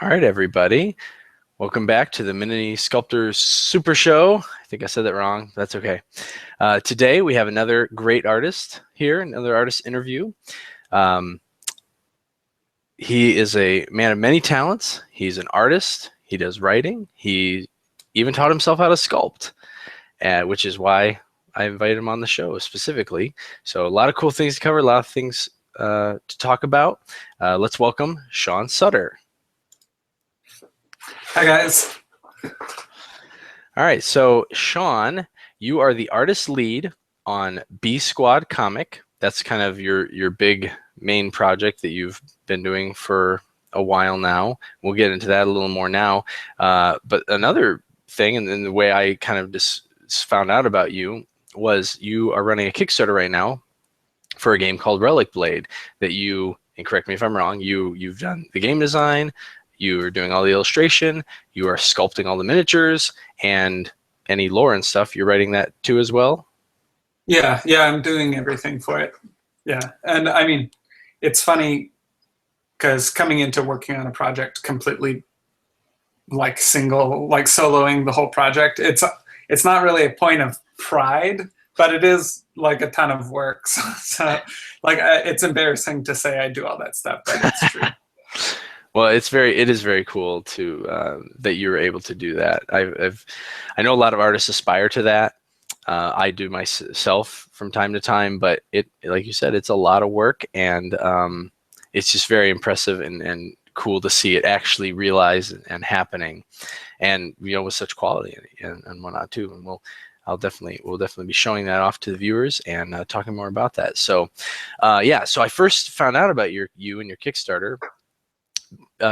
All right, everybody. Welcome back to the Mini Sculptor Super Show. I think I said that wrong. That's okay. Today we have another great artist here, another artist interview. He is a man of many talents. He's an artist. He does writing. He even taught himself how to sculpt, which is why I invited him on the show specifically. So a lot of cool things to cover, a lot of things to talk about. Let's welcome Sean Sutter. Hi, guys. All right, so Sean, you are the artist lead on B Squad Comic. That's kind of your big main project that you've been doing for a while now. We'll get into that a little more now. But another thing, and then the way I kind of just found out about you, was you are running a Kickstarter right now for a game called Relicblade that you, and correct me if I'm wrong, you've done the game design, you are doing all the illustration, you are sculpting all the miniatures, and any lore and stuff, you're writing that too as well? Yeah, I'm doing everything for it. Yeah, and I mean, it's funny because coming into working on a project completely like soloing the whole project, it's not really a point of pride, but it is like a ton of work. So like it's embarrassing to say I do all that stuff, but it's true. Well, it is very cool to that you were able to do that. I know a lot of artists aspire to that. I do myself from time to time, but like you said, it's a lot of work, and it's just very impressive and cool to see it actually realized and happening, and with such quality and whatnot too. And we'll definitely be showing that off to the viewers and talking more about that. So, yeah. So I first found out about you and your Kickstarter.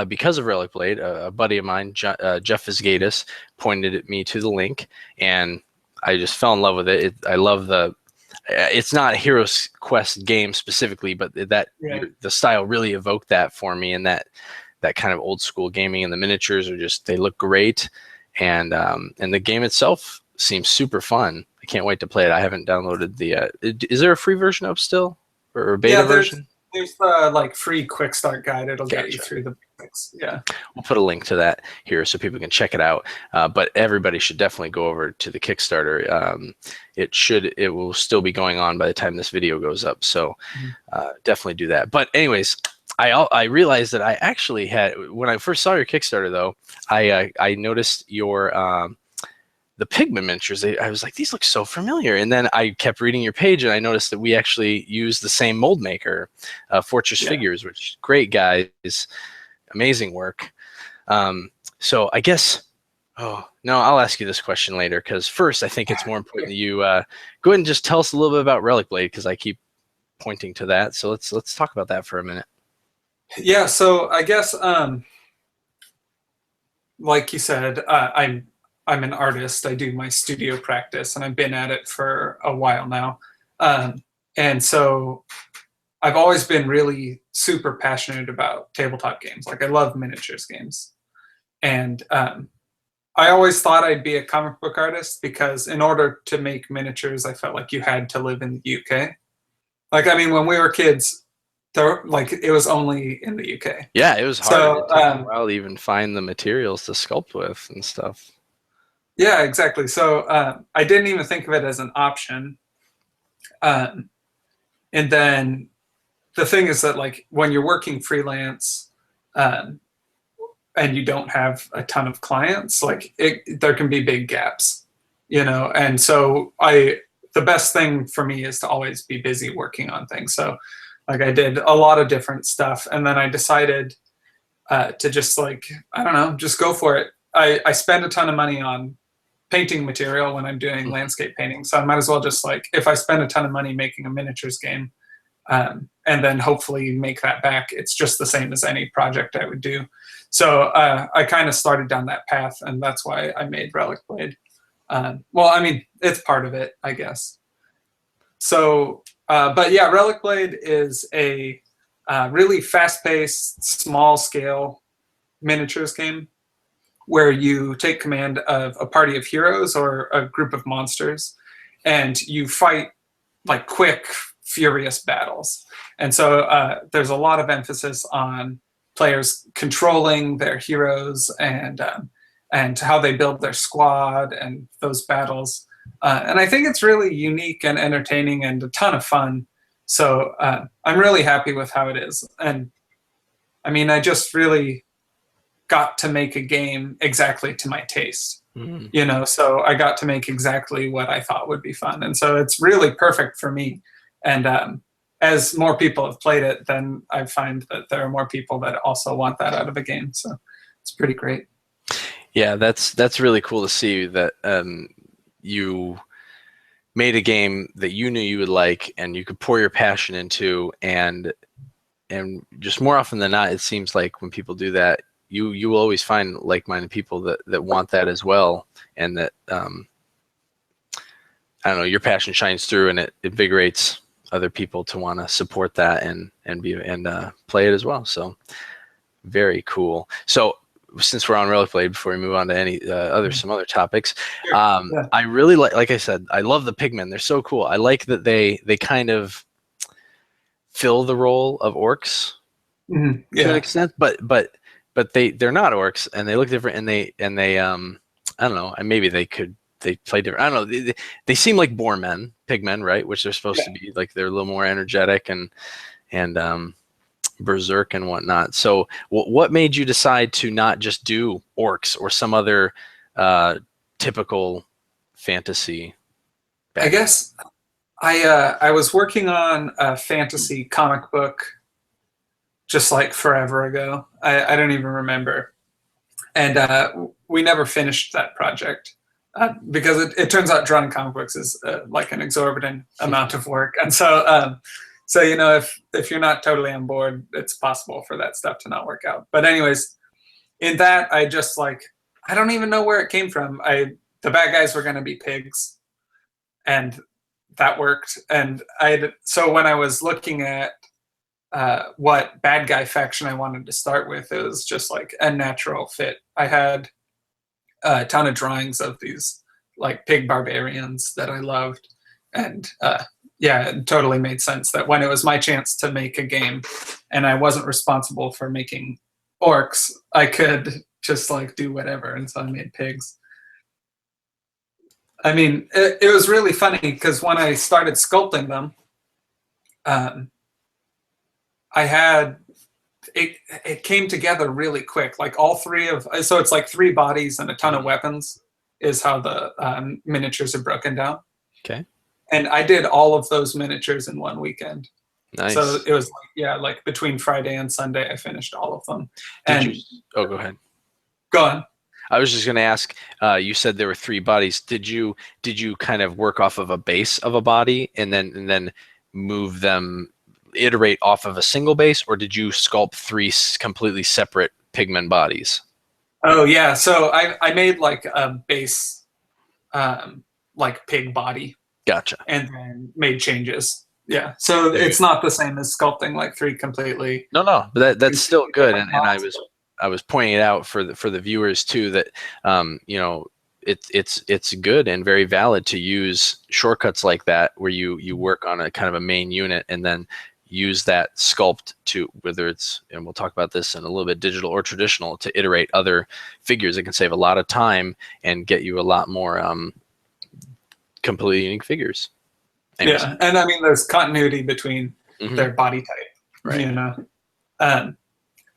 Because of Relicblade, a buddy of mine, Jeff Visgatis, pointed me to the link, and I just fell in love with it. I love it's not a Heroes Quest game specifically, but the style really evoked that for me, and that kind of old school gaming, and the miniatures they look great, and the game itself seems super fun. I can't wait to play it. I haven't downloaded is there a free version up still, or a beta version? There's the like free quick start guide. It'll get you through the basics. Yeah. We'll put a link to that here so people can check it out. But everybody should definitely go over to the Kickstarter. It will still be going on by the time this video goes up. So definitely do that. But anyways, I realized that I actually had, when I first saw your Kickstarter though, I noticed the pigment miniatures. I was like, these look so familiar. And then I kept reading your page, and I noticed that we actually use the same mold maker, Fortress Figures, which great guys, amazing work. So I guess, no, I'll ask you this question later, because first I think it's more important that you go ahead and just tell us a little bit about Relicblade, because I keep pointing to that. So let's talk about that for a minute. Yeah. So I guess, like you said, I'm an artist. I do my studio practice, and I've been at it for a while now. And so I've always been really super passionate about tabletop games. Like I love miniatures games. And I always thought I'd be a comic book artist, because in order to make miniatures, I felt like you had to live in the UK. Like, I mean, when we were kids, it was only in the UK. Yeah, it was hard. It took a while to even find the materials to sculpt with and stuff. Yeah, exactly. So I didn't even think of it as an option. And then the thing is that, like, when you're working freelance and you don't have a ton of clients, like there can be big gaps, And so the best thing for me is to always be busy working on things. So like I did a lot of different stuff, and then I decided to just just go for it. I spend a ton of money on painting material when I'm doing landscape painting. So I might as well just, like, if I spend a ton of money making a miniatures game, and then hopefully make that back, it's just the same as any project I would do. So I kind of started down that path, and that's why I made Relicblade. Well, I mean, it's part of it, I guess. So, but yeah, Relicblade is a really fast-paced, small-scale miniatures game where you take command of a party of heroes or a group of monsters, and you fight like quick, furious battles. And so there's a lot of emphasis on players controlling their heroes and how they build their squad and those battles. And I think it's really unique and entertaining and a ton of fun. So I'm really happy with how it is. And I mean, I just really got to make a game exactly to my taste, you know, so I got to make exactly what I thought would be fun. And so it's really perfect for me. And as more people have played it, then I find that there are more people that also want that out of a game. So it's pretty great. Yeah, that's really cool to see that you made a game that you knew you would like and you could pour your passion into, and just more often than not, it seems like when people do that, you will always find like-minded people that want that as well, and that I don't know, your passion shines through and it invigorates other people to want to support that and play it as well. So very cool. So since we're on Relicblade, before we move on to any some other topics, Yeah. I really like I said, I love the pigmen. They're so cool. I like that they kind of fill the role of orcs to an extent, but they're not orcs and they look different, and they I don't know, and maybe they play different. I don't know. They seem like boar men, pigmen, right? Which they're supposed to be, like they're a little more energetic and berserk and whatnot. So what made you decide to not just do orcs or some other typical fantasy I guess I was working on a fantasy comic book just like forever ago. I don't even remember. And we never finished that project because it turns out drawing comic books is like an exorbitant amount of work. And so so, you know, if you're not totally on board, it's possible for that stuff to not work out. But anyways, in that, I just like, I don't even know where it came from. The bad guys were going to be pigs, and that worked. And so when I was looking at what bad guy faction I wanted to start with, it was just like a natural fit. I had a ton of drawings of these like pig barbarians that I loved. And yeah, it totally made sense that when it was my chance to make a game and I wasn't responsible for making orcs, I could just like do whatever. And so I made pigs. I mean, it was really funny because when I started sculpting them, I had it came together really quick. Like all three of, so it's like 3 bodies and a ton of weapons is how the miniatures are broken down. Okay. And I did all of those miniatures in one weekend. Nice. So it was like, yeah, like between Friday and Sunday, I finished all of them. Oh, go ahead. Go on. I was just going to ask, you said there were 3 bodies. Did you kind of work off of a base of a body and then move them, iterate off of a single base, or did you sculpt 3 completely separate pigmen bodies? Oh yeah, so I made like a base, like pig body. Gotcha. And then made changes. Yeah, so it's not the same as sculpting like 3 completely. No, but that's still good. And I was pointing it out for the viewers too, that you know, it's good and very valid to use shortcuts like that, where you work on a kind of a main unit and then use that sculpt to, whether it's, and we'll talk about this in a little bit, digital or traditional, to iterate other figures. It can save a lot of time and get you a lot more completely unique figures. Anyways. Yeah, and I mean, there's continuity between their body type, right? You know, but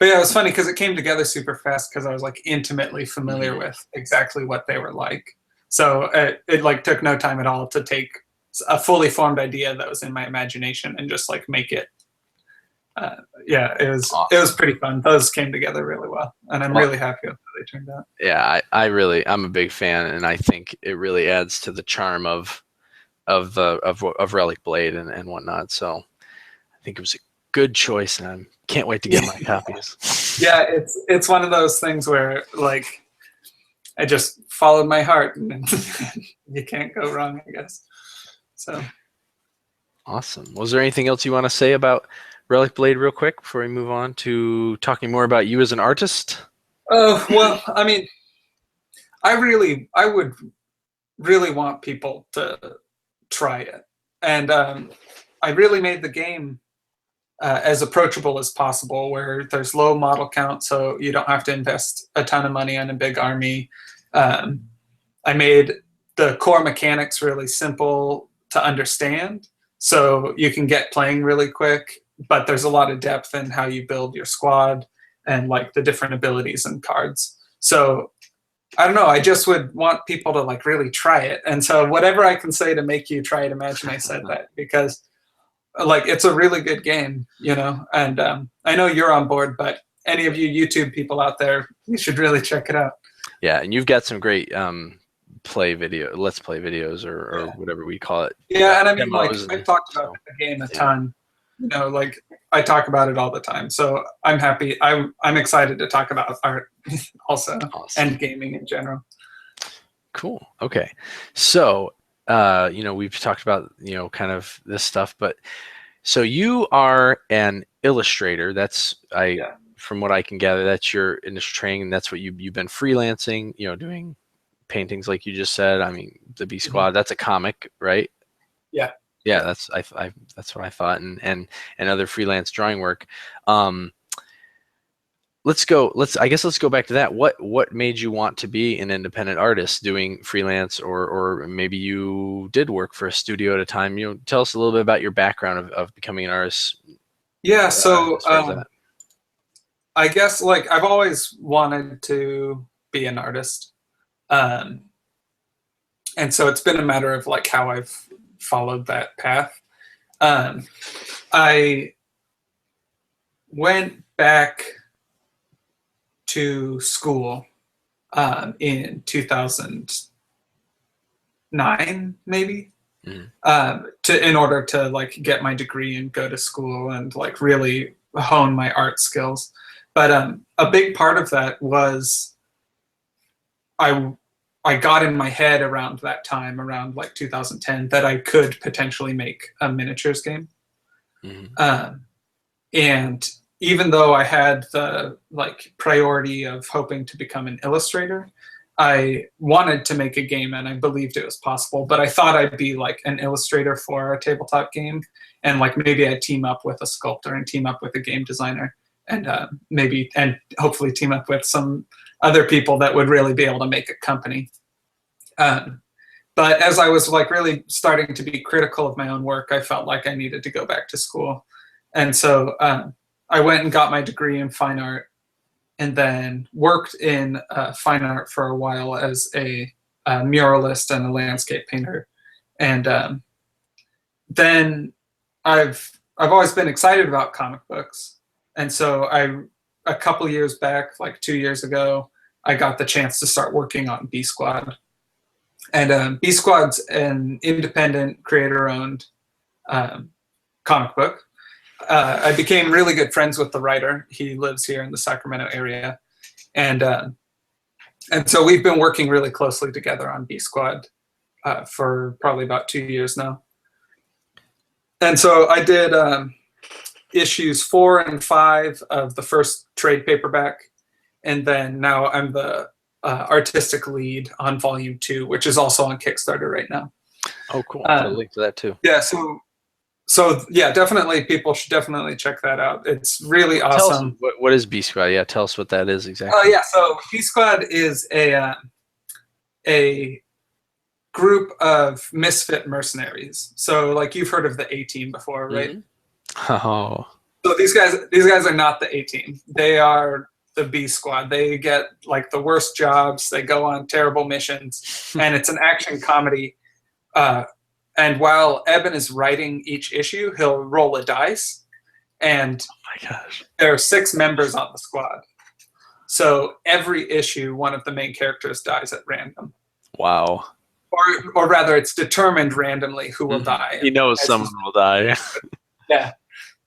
yeah, it was funny because it came together super fast because I was like intimately familiar with exactly what they were like. So it like took no time at all to take a fully formed idea that was in my imagination and just like make it. Yeah, it was awesome. It was pretty fun. Those came together really well, and I'm really happy with how they turned out. Yeah, I'm a big fan, and I think it really adds to the charm of Relicblade and whatnot. So I think it was a good choice, and I can't wait to get my copies. Yeah, it's one of those things where like I just followed my heart, and you can't go wrong, I guess. So awesome. Was there anything else you want to say about Relicblade real quick before we move on to talking more about you as an artist? Oh, well, I mean, I would really want people to try it. And I really made the game as approachable as possible, where there's low model count, so you don't have to invest a ton of money on a big army. I made the core mechanics really simple to understand, so you can get playing really quick, but there's a lot of depth in how you build your squad and like the different abilities and cards. So I don't know, I just would want people to like really try it. And so whatever I can say to make you try it, imagine I said that, because like it's a really good game, you know, and I know you're on board, but any of you YouTube people out there, you should really check it out. Yeah, and you've got some great let's play videos or whatever we call it. Yeah, and I mean, like, demos I've talked about the game a ton. You know, like I talk about it all the time. So I'm happy. I'm excited to talk about art also, Awesome. and gaming in general. Cool. Okay. So, you know, we've talked about, you know, kind of this stuff, but so you are an illustrator. That's from what I can gather, that's your initial training, and that's what you've been freelancing, you know, doing paintings like you just said. I mean, the B Squad, that's a comic, right? Yeah. Yeah, that's what I thought, and other freelance drawing work. Let's go back to that. What made you want to be an independent artist doing freelance, or maybe you did work for a studio at a time? You know, tell us a little bit about your background of becoming an artist. Yeah, so as far as that. I guess like I've always wanted to be an artist. And so it's been a matter of like how I've followed that path. I went back to school in 2009, maybe, in order to like get my degree and go to school and like really hone my art skills. But a big part of that was I got in my head around that time, around like 2010, that I could potentially make a miniatures game. And even though I had the like priority of hoping to become an illustrator, I wanted to make a game and I believed it was possible, but I thought I'd be like an illustrator for a tabletop game, and like maybe I'd team up with a sculptor and team up with a game designer, and hopefully team up with some other people that would really be able to make a company. But as I was like really starting to be critical of my own work, I felt like I needed to go back to school. And so I went and got my degree in fine art, and then worked in fine art for a while as a muralist and a landscape painter. And then I've always been excited about comic books. And so a couple years back, like 2 years ago, I got the chance to start working on B Squad. And B Squad's an independent, creator-owned comic book. I became really good friends with the writer. He lives here in the Sacramento area. And so we've been working really closely together on B Squad for probably about 2 years now. And so I did issues 4 and 5 of the first trade paperback. And then now I'm the artistic lead on volume 2, which is also on Kickstarter right now. Oh, cool. I'll link to that too. Yeah. So yeah, definitely people should definitely check that out. It's really awesome. Tell us, what is B Squad? Yeah, tell us what that is exactly. Oh yeah, so B Squad is a group of misfit mercenaries. So like you've heard of the A-Team before, right? Oh. So these guys are not the A-Team. They are the B Squad. They get like the worst jobs. They go on terrible missions, and it's an action comedy. And while Eben is writing each issue, he'll roll a dice, and oh my gosh, there are 6 members on the squad. So every issue, one of the main characters dies at random. Wow. Or rather, it's determined randomly who will die. He knows someone will die. Yeah.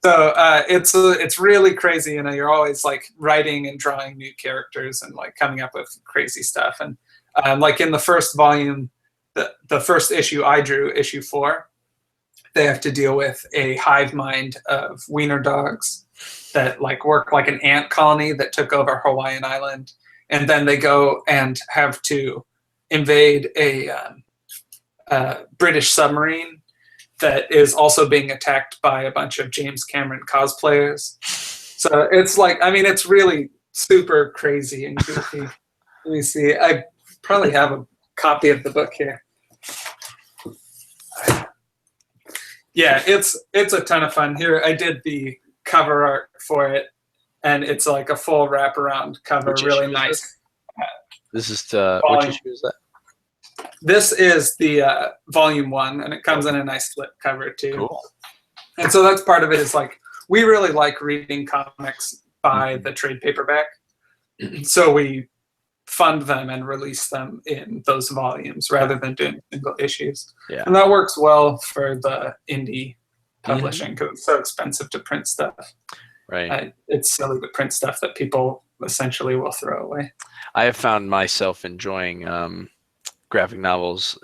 So it's really crazy. You know, you're always like writing and drawing new characters and like coming up with crazy stuff. And like in the first volume, the first issue I drew, issue 4, they have to deal with a hive mind of wiener dogs that like work like an ant colony that took over Hawaiian Island. And then they go and have to invade a British submarine that is also being attacked by a bunch of James Cameron cosplayers. So it's like, I mean, it's really super crazy and goofy. Let me see. I probably have a copy of the book here. Yeah, it's a ton of fun. Here, I did the cover art for it, and it's like a full wraparound cover, really nice. This is which issue is that? This is the volume 1, and it comes in a nice flip cover too. Cool. And so that's part of it. Is like we really like reading comics by the trade paperback, so we fund them and release them in those volumes rather than doing single issues. Yeah. And that works well for the indie publishing because it's so expensive to print stuff. Right. It's silly to print stuff that people essentially will throw away. I have found myself enjoying graphic novels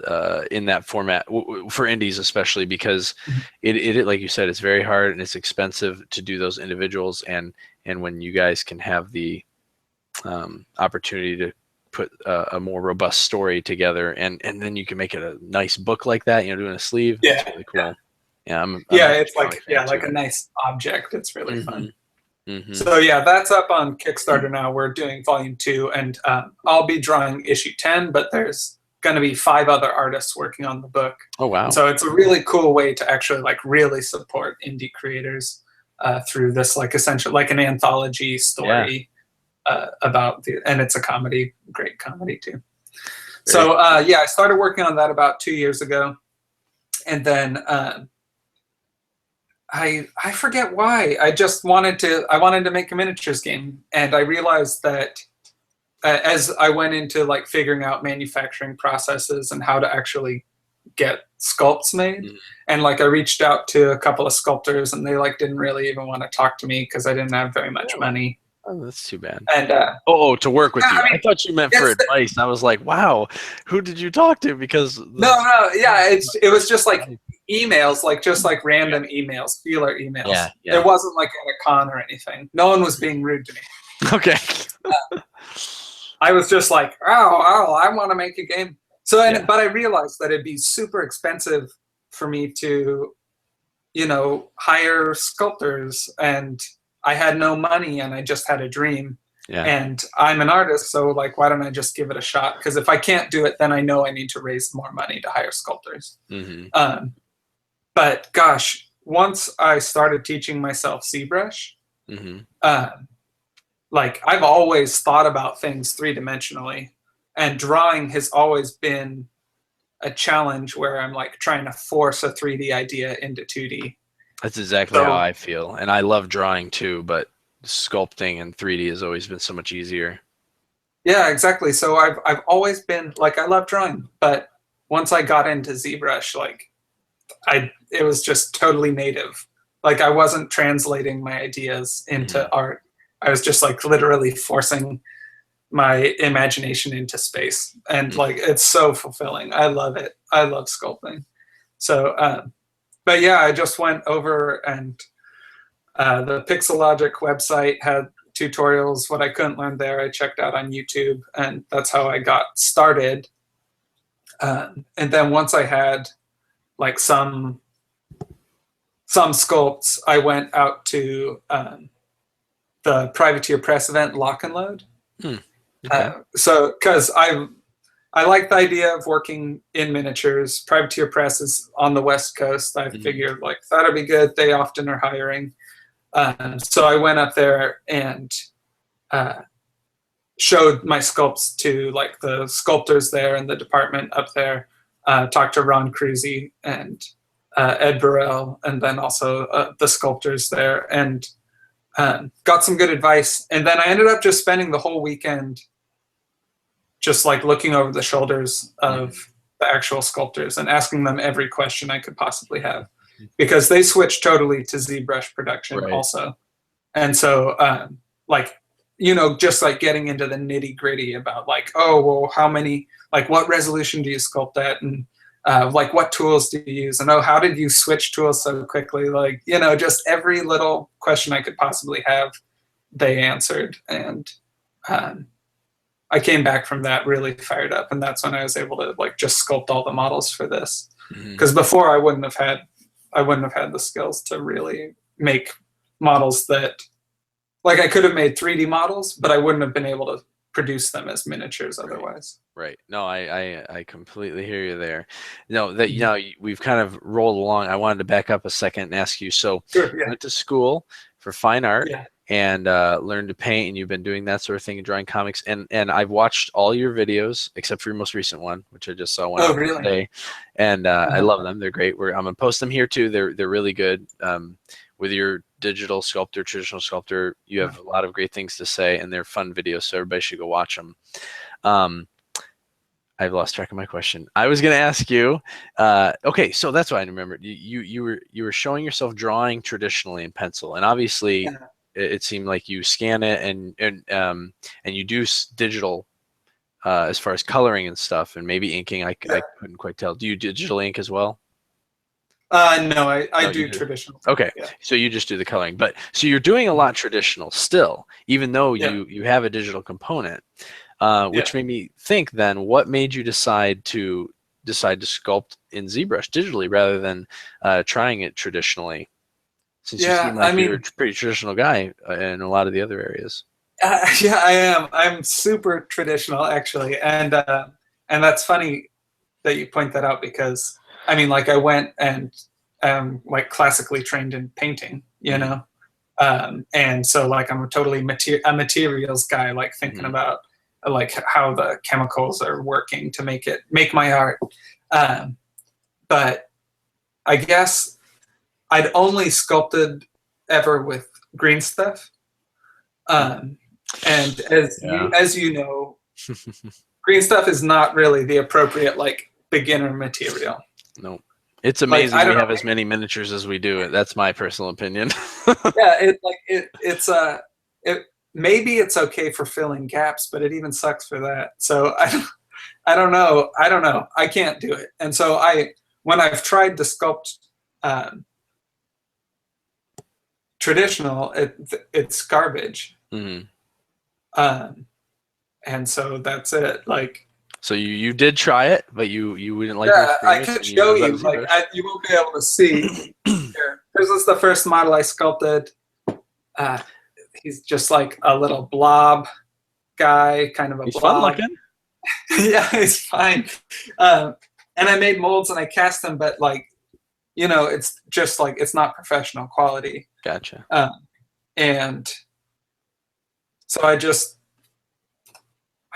in that format for indies, especially because it like you said, it's very hard and it's expensive to do those individuals. And when you guys can have the opportunity to put a more robust story together, and then you can make it a nice book like that, doing a sleeve. Yeah, it's really cool. I'm it's like a nice object. It's really fun. So that's up on Kickstarter now. We're doing volume 2, and I'll be drawing issue 10, but there's going to be 5 other artists working on the book. Oh wow! And so it's a really cool way to actually like really support indie creators through this like essential like an anthology story about and it's a comedy, great comedy too. So I started working on that about 2 years ago, and then I forget why. I just wanted to make a miniatures game, and I realized that as I went into like figuring out manufacturing processes and how to actually get sculpts made, and like I reached out to a couple of sculptors, and they like didn't really even want to talk to me because I didn't have very much money. Oh, that's too bad. And to work with you. I thought you meant for advice. I was like, wow, who did you talk to? Because it was just like emails, like just like random emails, feeler emails. Yeah. It wasn't like at a con or anything. No one was being rude to me. Okay. I was just like, I want to make a game. So, but I realized that it'd be super expensive for me to, hire sculptors, and I had no money, and I just had a dream. Yeah. And I'm an artist, so like, why don't I just give it a shot? Because if I can't do it, then I know I need to raise more money to hire sculptors. But gosh, once I started teaching myself ZBrush, like I've always thought about things 3-dimensionally, and drawing has always been a challenge where I'm like trying to force a 3D idea into 2D. That's exactly how I feel. And I love drawing too, but sculpting and 3D has always been so much easier. Yeah, exactly. So I've always been like, I love drawing, but once I got into ZBrush, like it was just totally native. Like I wasn't translating my ideas into art. I was just like literally forcing my imagination into space, and like it's so fulfilling. I love it. I love sculpting. So but yeah, I just went over, and the Pixelogic website had tutorials. What I couldn't learn there, I checked out on YouTube, and that's how I got started. And then once I had like some sculpts, I went out to the Privateer Press event, Lock and Load. Okay. So because I like the idea of working in miniatures. Privateer Press is on the West Coast. I figured like that'd be good. They often are hiring. So I went up there and showed my sculpts to like the sculptors there in the department up there. Talked to Ron Cruzy and Ed Burrell, and then also the sculptors there, and got some good advice. And then I ended up just spending the whole weekend just like looking over the shoulders of the actual sculptors and asking them every question I could possibly have, because they switched totally to ZBrush production also. And so like, just like getting into the nitty gritty about like, oh, well, how many, like what resolution do you sculpt at? And like what tools do you use? And how did you switch tools so quickly? Like, just every little question I could possibly have, they answered. And I came back from that really fired up, and that's when I was able to like just sculpt all the models for this. Because before I wouldn't have had have had the skills to really make models that, like, I could have made 3D models, but I wouldn't have been able to produce them as miniatures otherwise. Right. No, I completely hear you there. No, that we've kind of rolled along. I wanted to back up a second and ask you. So, Sure, you yeah. went to school for fine art Yeah. and learned to paint, and you've been doing that sort of thing and drawing comics. And I've watched all your videos except for your most recent one, which I just saw one out Really? today, and I love them. They're great. I'm gonna post them here too. They're really good. With your digital sculptor, traditional sculptor, you have a lot of great things to say, and they're fun videos, so everybody should go watch them. I've lost track of my question. I was going to ask you. Okay, so that's what I remembered. You were showing yourself drawing traditionally in pencil, and obviously, it seemed like you scan it and you do digital as far as coloring and stuff, and maybe inking. I couldn't quite tell. Do you digital ink as well? No, I No, do traditional. Okay, Yeah. so you just do the coloring, but so you're doing a lot traditional still, even though you have a digital component. Which made me think then, what made you decide to sculpt in ZBrush digitally rather than trying it traditionally? Since you seem like you're a pretty traditional guy in a lot of the other areas. Yeah, I am. I'm super traditional, actually, and that's funny that you point that out, because I mean, like, I went and like classically trained in painting, you know, and so like I'm a totally a materials guy, like thinking about like how the chemicals are working to make my art. But I guess I'd only sculpted ever with green stuff. And as you know, green stuff is not really the appropriate like beginner material. No. It's amazing we have as many miniatures as we do. That's my personal opinion. Yeah, maybe it's okay for filling gaps, but it even sucks for that. So I don't know. I can't do it. And so when I've tried to sculpt traditional, it's garbage. And so that's it. Like, so you did try it, but you didn't like the experience. I could show you. Like, you won't be able to see. Here, this is the first model I sculpted. He's just like a little blob guy, kind of a blob. He's fun looking. Yeah, he's fine. And I made molds and I cast them, but like, you know, it's just like, it's not professional quality. Gotcha. And so I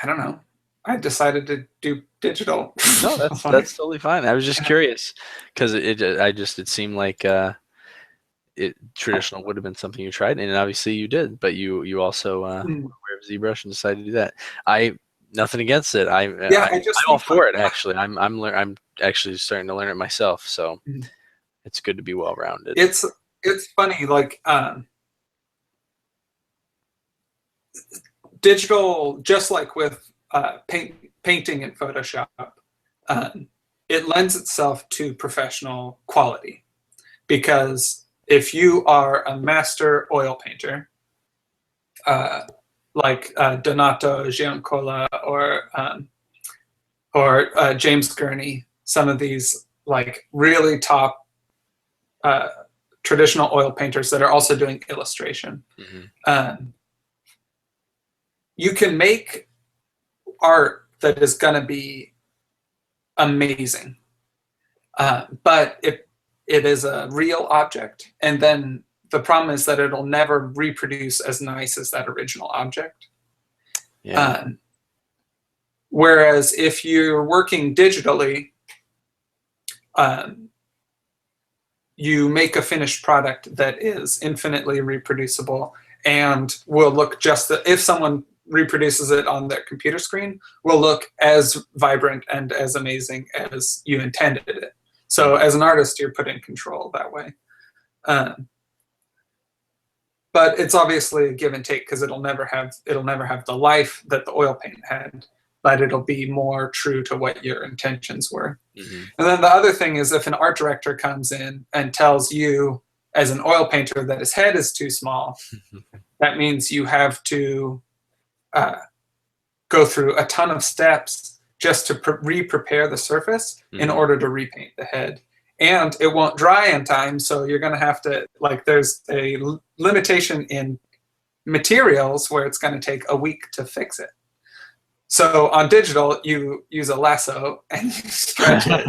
don't know. I decided to do digital. No, that's totally fine. I was just curious because it seemed like traditional would have been something you tried, and obviously you did. But you also were aware of ZBrush and decided to do that. Nothing against it. I'm all for it. Actually, I'm actually starting to learn it myself. So it's good to be well rounded. It's funny, like digital, just like with painting in Photoshop, it lends itself to professional quality, because if you are a master oil painter, like Donato Giancola or James Gurney, some of these like really top traditional oil painters that are also doing illustration, you can make art that is going to be amazing, but it is a real object, and then the problem is that it'll never reproduce as nice as that original object. Whereas if you're working digitally, you make a finished product that is infinitely reproducible and will look if someone reproduces it on their computer screen, will look as vibrant and as amazing as you intended it. So as an artist, you're put in control that way. But it's obviously a give and take, because it'll never have the life that the oil paint had, but it'll be more true to what your intentions were. And then the other thing is, if an art director comes in and tells you as an oil painter that his head is too small, that means you have to go through a ton of steps just to re-prepare the surface in order to repaint the head. and it won't dry in time. So you're going to have to, like, there's a limitation in materials where it's going to take a week to fix it. So on digital, you use a lasso and you stretch it,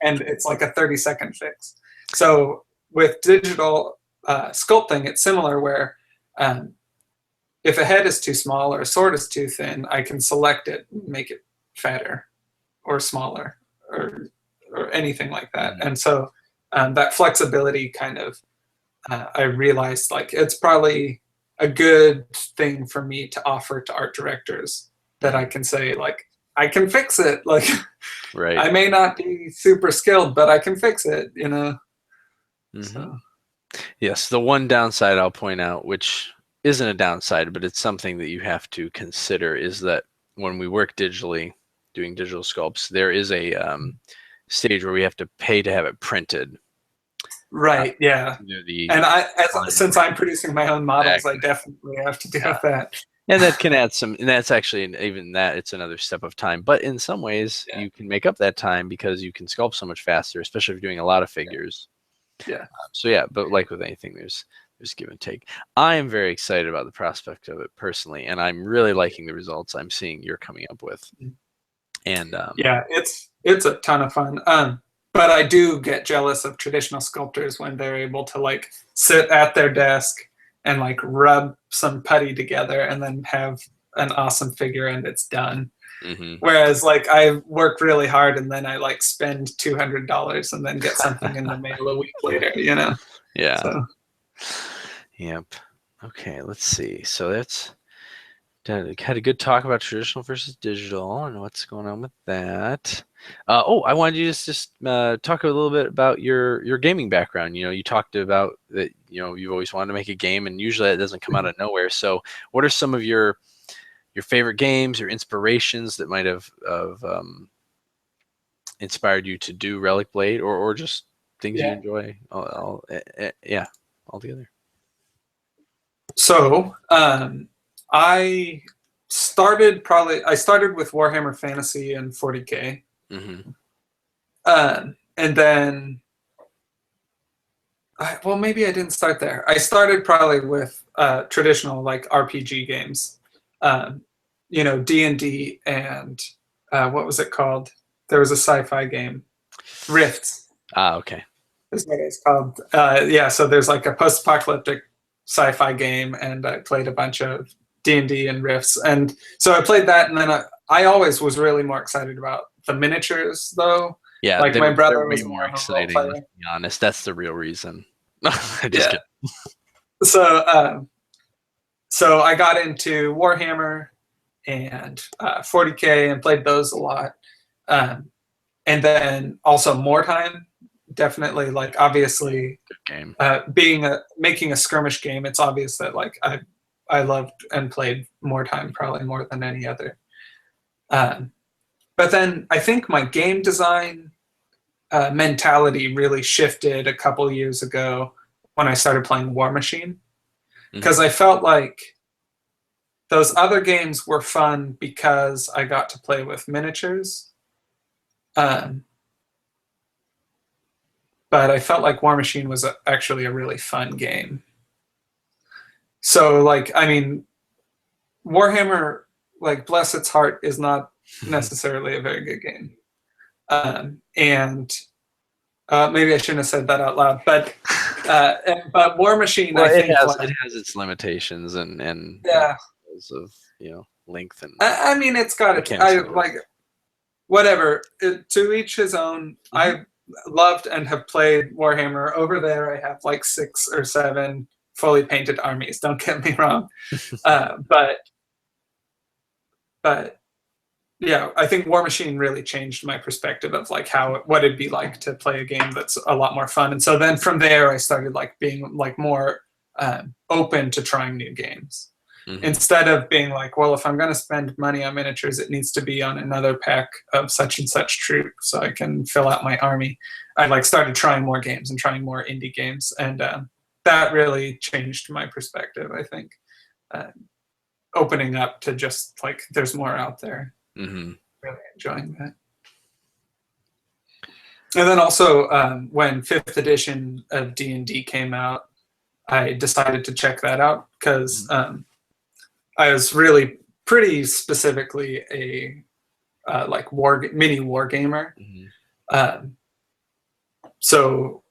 and it's like a 30-second fix. So with digital sculpting, it's similar where if a head is too small or a sword is too thin, I can select it, make it fatter or smaller or anything like that. And so that flexibility kind of, I realized like it's probably a good thing for me to offer to art directors, that I can say like, I can fix it. Like, right. I may not be super skilled, but I can fix it, you know? So. Yes. The one downside I'll point out, which isn't a downside, but it's something that you have to consider, is that when we work digitally, doing digital sculpts, there is a stage where we have to pay to have it printed. Right. Yeah. And since I'm producing my own models, I definitely have to deal with that. And that can add some, and that's actually, even that, it's another step of time. But in some ways, you can make up that time because you can sculpt so much faster, especially if you're doing a lot of figures. Yeah. So yeah, but like with anything, there's give and take. I am very excited about the prospect of it personally, and I'm really liking the results I'm seeing you're coming up with. And yeah, it's a ton of fun. But I do get jealous of traditional sculptors when they're able to like sit at their desk and like rub some putty together and then have an awesome figure and it's done. Whereas like I work really hard and then I like spend $200 and then get something in the mail a week later, you know? Yeah. So. Yep. Okay, let's see. So that's had a good talk about traditional versus digital and what's going on with that. I wanted you to just talk a little bit about your gaming background. You know, you talked about that, you know, you've always wanted to make a game, and usually that doesn't come out of nowhere. So what are some of your favorite games or inspirations that might have inspired you to do Relicblade, or just things you enjoy altogether? So I started with Warhammer Fantasy and 40K. And then, well, maybe I didn't start there. I started probably with traditional like RPG games, you know, D&D and what was it called? There was a sci-fi game, Rifts. Okay. Is what it's called. Yeah, so there's like a post-apocalyptic sci-fi game, and I played a bunch of D&D and Rifts, and so I played that, and then I always was really more excited about the miniatures, though. Yeah, like my brother was more exciting. Let's be honest, that's the real reason. Just kidding. So I got into Warhammer and 40K and played those a lot, and then also Mordheim. Definitely, like obviously, good game. Making a skirmish game, it's obvious that like I loved and played Mordheim probably more than any other. But then I think my game design mentality really shifted a couple years ago when I started playing War Machine, because I felt like those other games were fun because I got to play with miniatures. But I felt like War Machine was actually a really fun game. So, like, I mean, Warhammer, like, bless its heart, is not necessarily a very good game. And maybe I shouldn't have said that out loud, but War Machine, well, I think it has its limitations and because of, you know, length and. I mean, it's got it. I like whatever. To each his own. I loved and have played Warhammer. Over there, I have like 6 or 7 fully painted armies. Don't get me wrong, but yeah, I think War Machine really changed my perspective of like what it'd be like to play a game that's a lot more fun. And so then from there, I started like being like more open to trying new games. Instead of being like, well, if I'm going to spend money on miniatures, it needs to be on another pack of such and such troop so I can fill out my army. I like started trying more games and trying more indie games, and that really changed my perspective, I think. Opening up to just like there's more out there. Really enjoying that. And then also when 5th edition of D&D came out, I decided to check that out because I was really pretty specifically a like mini war gamer. So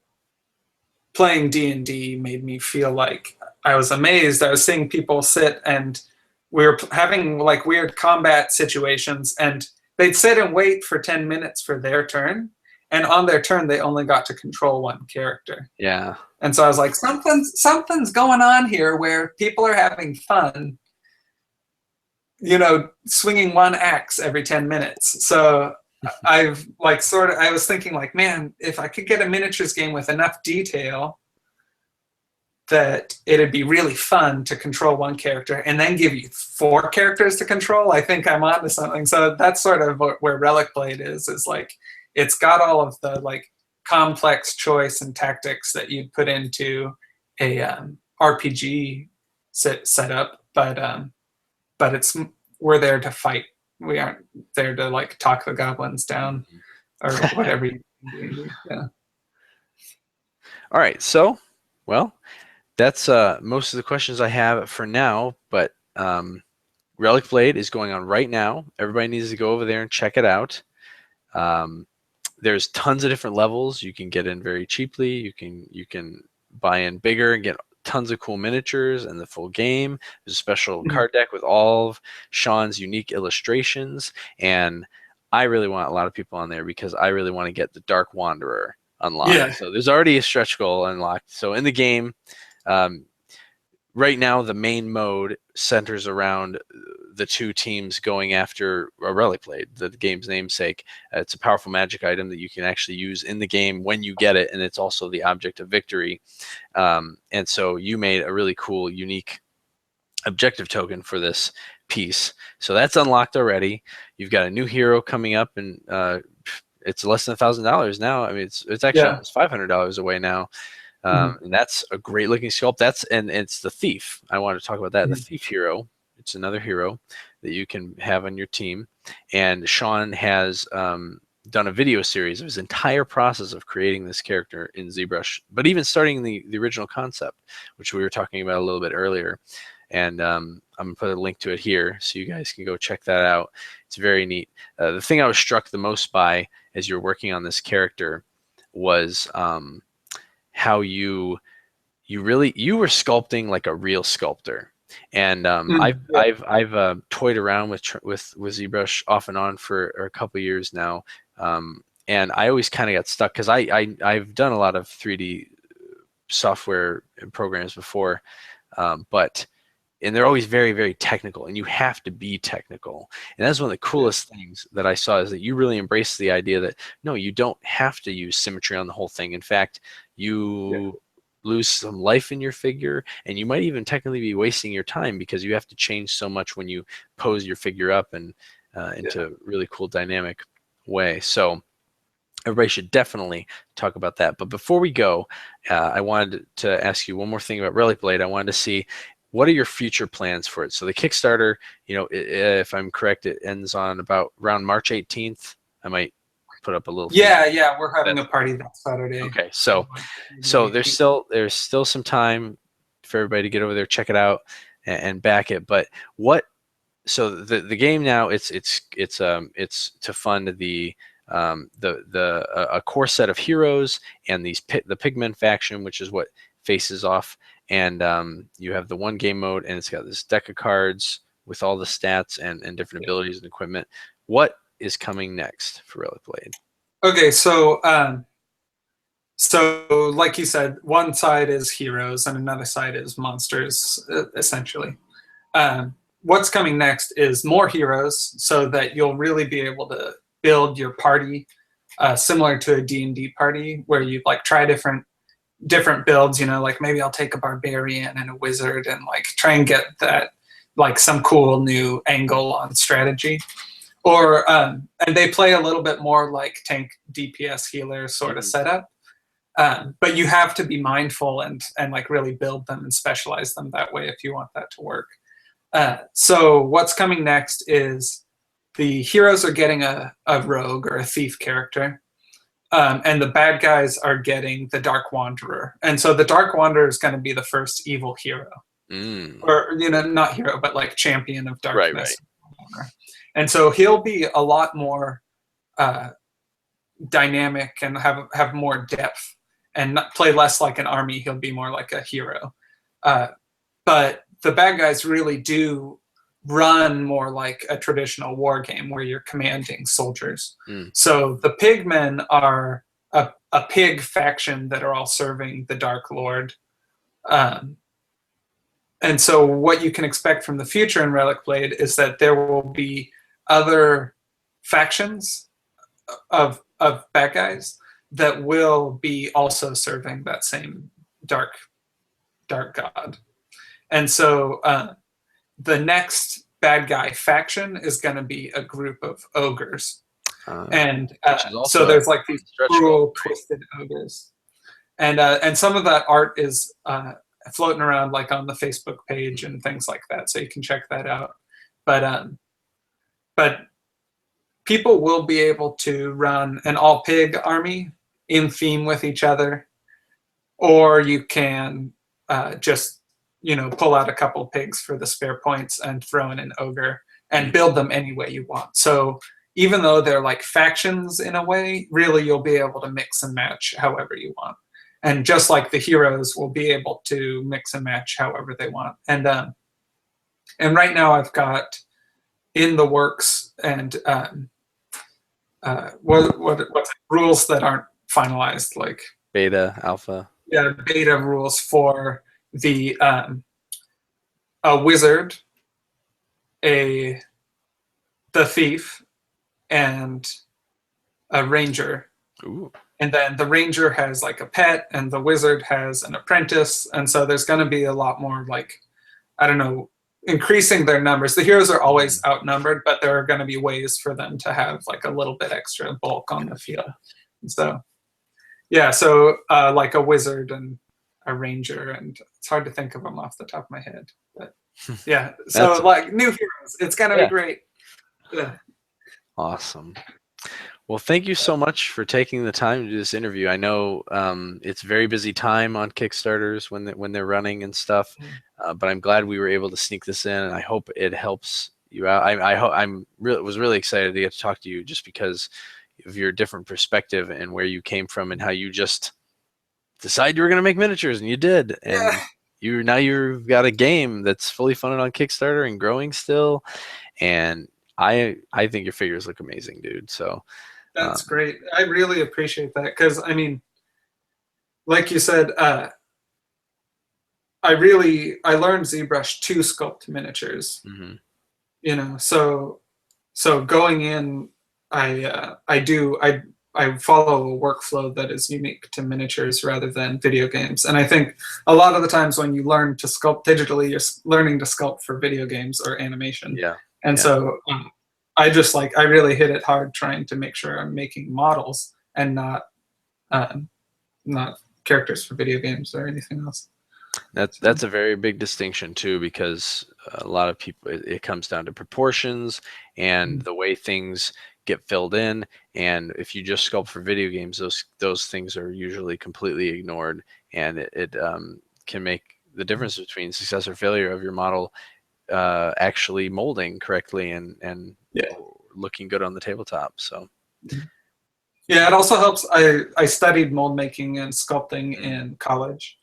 playing D&D made me feel like I was amazed. I was seeing people sit and we were having like weird combat situations, and they'd sit and wait for 10 minutes for their turn. And on their turn, they only got to control one character. Yeah. And so I was like, something's going on here where people are having fun, you know, swinging one axe every 10 minutes. So I've like I was thinking like, man, if I could get a miniatures game with enough detail that it'd be really fun to control one character and then give you 4 characters to control, I think I'm onto something. So that's sort of where Relicblade is like, it's got all of the like complex choice and tactics that you'd put into a RPG setup, but we're there to fight. We aren't there to like talk the goblins down or whatever you do. Yeah. All right. So, well, that's most of the questions I have for now, but Relicblade is going on right now. Everybody needs to go over there and check it out. There's tons of different levels. You can get in very cheaply. You can buy in bigger and get tons of cool miniatures and the full game. There's a special card deck with all of Sean's unique illustrations, and I really want a lot of people on there because I really want to get the Dark Wanderer unlocked. Yeah. So there's already a stretch goal unlocked. So in the game, right now the main mode centers around the 2 teams going after a Relicblade, the game's namesake. It's a powerful magic item that you can actually use in the game when you get it, and it's also the object of victory. And so you made a really cool, unique objective token for this piece. So that's unlocked already. You've got a new hero coming up, and it's less than $1,000 now. I mean, it's actually almost $500 away now. And that's a great looking sculpt. And it's the Thief. I want to talk about that. The Thief hero. It's another hero that you can have on your team. And Sean has done a video series of his entire process of creating this character in ZBrush, but even starting the original concept, which we were talking about a little bit earlier. And I'm going to put a link to it here so you guys can go check that out. It's very neat. The thing I was struck the most by as you're working on this character was how you were sculpting like a real sculptor. And I've toyed around with ZBrush off and on for a couple years now, and I always kind of got stuck because I've done a lot of 3D software and programs before, and they're always very, very technical, and you have to be technical. And that's one of the coolest things that I saw, is that you really embrace the idea that no, you don't have to use symmetry on the whole thing. In fact, you lose some life in your figure, and you might even technically be wasting your time because you have to change so much when you pose your figure up and into a really cool dynamic way. So everybody should definitely talk about that. But before we go, I wanted to ask you one more thing about Relicblade. I wanted to see, what are your future plans for it? So the Kickstarter, if I'm correct, it ends on around March 18th. I might put up a little thing. Yeah, we're having a party that Saturday. Okay, so there's still some time for everybody to get over there, check it out, and back it. But so the game now, it's to fund a core set of heroes and the Pigmen faction, which is what faces off, and you have the 1 game mode, and it's got this deck of cards with all the stats and different abilities and equipment. What is coming next for Relicblade? Okay, so like you said, one side is heroes and another side is monsters, essentially. What's coming next is more heroes, so that you'll really be able to build your party similar to a D&D party, where you like try different builds, like maybe I'll take a barbarian and a wizard and like try and get that like some cool new angle on strategy. Or and they play a little bit more like tank DPS healer sort of setup. But you have to be mindful and like really build them and specialize them that way if you want that to work. So what's coming next is the heroes are getting a rogue or a thief character. and the bad guys are getting the Dark Wanderer. And so the Dark Wanderer is going to be the first evil hero. Or, not hero, but like champion of darkness. Right. And so he'll be a lot more dynamic and have more depth and not play less like an army. He'll be more like a hero. But the bad guys really do run more like a traditional war game where you're commanding soldiers. So the pigmen are a pig faction that are all serving the Dark Lord. And so what you can expect from the future in Relicblade is that there will be other factions of bad guys that will be also serving that same dark god. And so the next bad guy faction is going to be a group of ogres. And so there's like these cruel, twisted ogres. And some of that art is floating around like on the Facebook page and things like that, so you can check that out. But people will be able to run an all pig army in theme with each other, or you can just pull out a couple of pigs for the spare points and throw in an ogre and build them any way you want. So even though they're like factions in a way, really you'll be able to mix and match however you want. And just like the heroes will be able to mix and match however they want. And right now I've got in the works and what's rules that aren't finalized, like beta, alpha. Yeah, beta rules for the a wizard, the thief, and a ranger. Ooh. And then the ranger has like a pet, and the wizard has an apprentice. And so there's going to be a lot more like, I don't know, increasing their numbers. The heroes are always outnumbered, but there are going to be ways for them to have like a little bit extra bulk on the field. And so, yeah, so like a wizard and a ranger, and it's hard to think of them off the top of my head. But yeah, so like new heroes, it's going to be great. Yeah. Awesome. Well, thank you so much for taking the time to do this interview. I know it's a very busy time on Kickstarters when they're running and stuff, but I'm glad we were able to sneak this in, and I hope it helps you out. Was really excited to get to talk to you just because of your different perspective and where you came from and how you just decided you were going to make miniatures, and you did, and you've got a game that's fully funded on Kickstarter and growing still, and I think your figures look amazing, dude. So. That's great. I really appreciate that because, I mean, like you said, I learned ZBrush to sculpt miniatures. So going in, I follow a workflow that is unique to miniatures rather than video games. And I think a lot of the times when you learn to sculpt digitally, you're learning to sculpt for video games or animation. So I really hit it hard trying to make sure I'm making models and not characters for video games or anything else. That's a very big distinction too, because a lot of people, it comes down to proportions and the way things get filled in. And if you just sculpt for video games, those things are usually completely ignored, and it can make the difference between success or failure of your model actually molding correctly and looking good on the tabletop. So it also helps. I studied mold making and sculpting in college,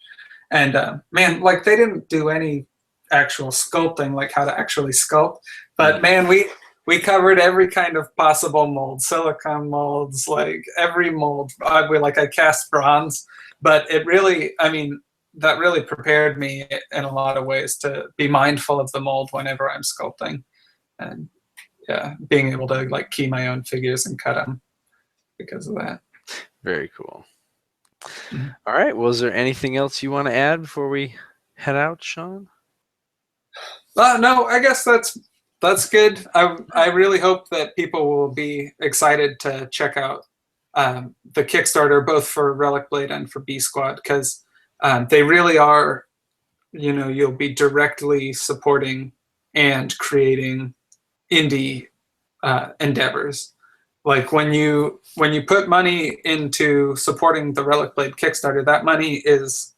and man, like they didn't do any actual sculpting, like how to actually sculpt, but man, we covered every kind of possible mold, silicone molds, like every mold. I cast bronze, but it really, I mean, that really prepared me in a lot of ways to be mindful of the mold whenever I'm sculpting, and being able to like key my own figures and cut them because of that. Very cool. All right. Well, is there anything else you want to add before we head out, Sean? No, I guess that's good. I really hope that people will be excited to check out the Kickstarter, both for Relicblade and for B Squad, because they really are, you'll be directly supporting and creating indie endeavors. Like when you put money into supporting the Relicblade Kickstarter, that money is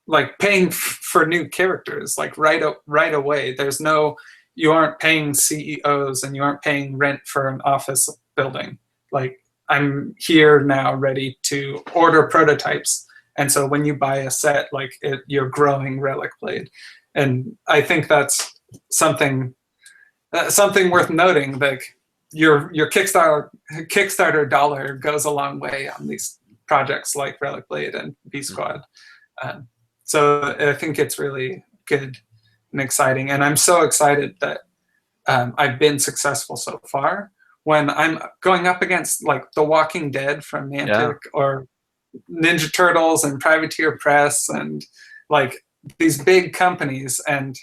like paying for new characters, like right away. There's no, you aren't paying CEOs and you aren't paying rent for an office building. Like I'm here now ready to order prototypes. And so when you buy a set, like you're growing Relicblade. And I think that's something worth noting. Like your Kickstarter dollar goes a long way on these projects like Relicblade and B Squad. So I think it's really good and exciting. And I'm so excited that I've been successful so far. When I'm going up against like The Walking Dead from Mantic or Ninja Turtles and Privateer Press and like these big companies, and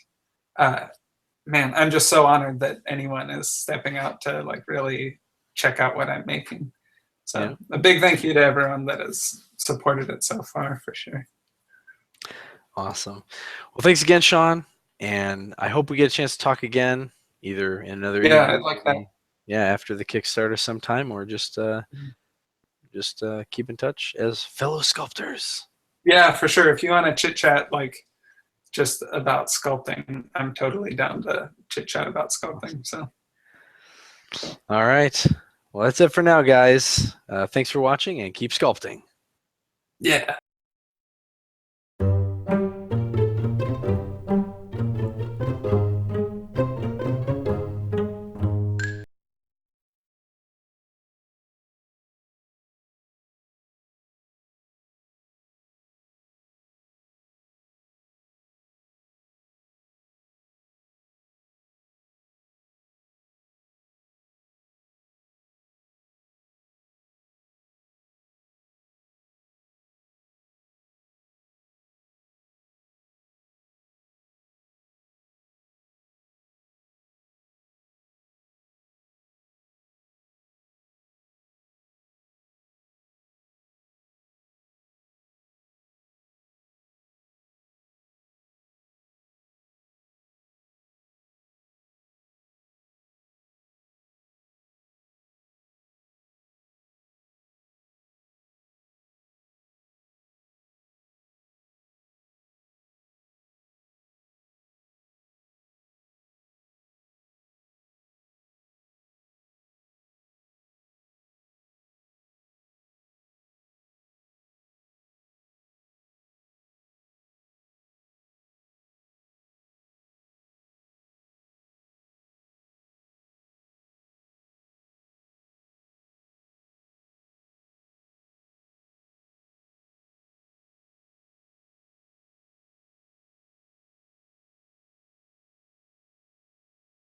man, I'm just so honored that anyone is stepping out to like really check out what I'm making. So a big thank you to everyone that has supported it so far, for sure. Awesome. Well, thanks again, Sean. And I hope we get a chance to talk again, either in another interview. Yeah, I'd like that. Yeah, after the Kickstarter sometime, or just keep in touch as fellow sculptors. Yeah, for sure. If you want to chit chat like just about sculpting, I'm totally down to chit chat about sculpting. So. All right. Well, that's it for now, guys. Thanks for watching and keep sculpting. Yeah.